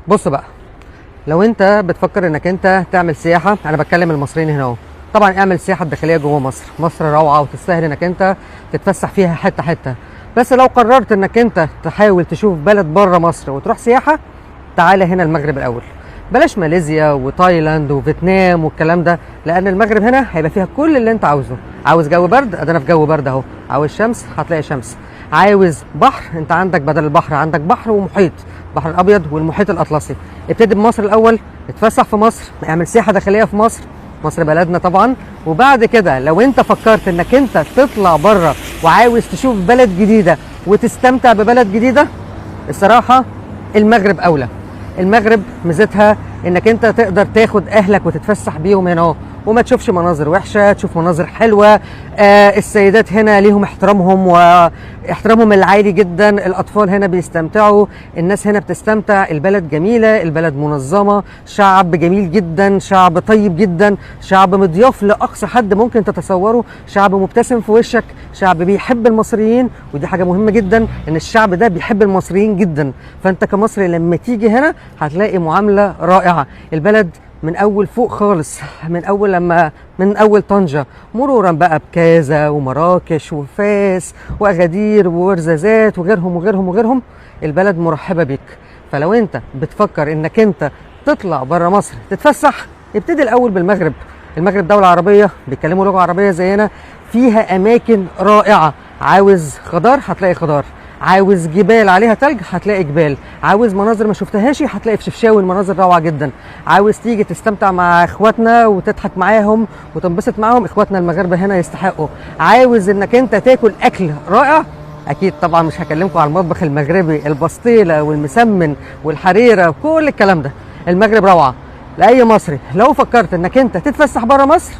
بص بقى، لو انت بتفكر انك انت تعمل سياحه، انا بتكلم المصريين هنا اهو. طبعا اعمل سياحه داخليه جوه مصر. مصر روعه وتستاهل انك انت تتفسح فيها حته حته. بس لو قررت انك انت تحاول تشوف بلد بره مصر وتروح سياحه، تعالى هنا المغرب الاول. بلاش ماليزيا وتايلاند وفيتنام والكلام ده، لان المغرب هنا هيبقى فيها كل اللي انت عاوزه. عاوز جو برد، ادينا في جو برد اهو. عاوز شمس، هتلاقي شمس. عاوز بحر، انت عندك بدل البحر عندك بحر ومحيط، البحر الابيض والمحيط الاطلسي. ابتدي بمصر الاول، اتفسح في مصر، اعمل سياحه داخليه في مصر، مصر بلدنا طبعا. وبعد كده لو انت فكرت انك انت تطلع بره وعاوز تشوف بلد جديده وتستمتع ببلد جديده، الصراحه المغرب اولى. المغرب ميزتها انك انت تقدر تاخد اهلك وتتفسح بيهم هنا اهو، وما تشوفش مناظر وحشه، تشوف مناظر حلوه. السيدات هنا ليهم احترامهم واحترامهم العالي جدا، الاطفال هنا بيستمتعوا، الناس هنا بتستمتع، البلد جميله، البلد منظمه، شعب جميل جدا، شعب طيب جدا، شعب مضياف لاقصى حد ممكن تتصوره، شعب مبتسم في وشك، شعب بيحب المصريين. ودي حاجه مهمه جدا، ان الشعب ده بيحب المصريين جدا. فانت كمصري لما تيجي هنا هتلاقي معامله رائعه. البلد من اول فوق خالص، من اول طنجة، مرورا بقى بكازا ومراكش وفاس واغادير وورزازات وغيرهم وغيرهم وغيرهم، البلد مرحبة بيك. فلو انت بتفكر انك انت تطلع بره مصر تتفسح، ابتدي الاول بالمغرب. المغرب دولة عربية، بيتكلموا لغة عربية زينا، فيها اماكن رائعة. عاوز خضار هتلاقي خضار، عاوز جبال عليها تلج هتلاقي جبال، عاوز مناظر ما شفتهاش هتلاقي في شفشاوي المناظر روعه جدا. عاوز تيجي تستمتع مع اخواتنا وتضحك معاهم وتنبسط معاهم، اخواتنا المغاربه هنا يستحقوا. عاوز انك انت تاكل اكل رائع، اكيد طبعا مش هكلمكم على المطبخ المغربي، البسطيله والمسمن والحريره وكل الكلام ده. المغرب روعه لاي مصري. لو فكرت انك انت تتفسح بره مصر،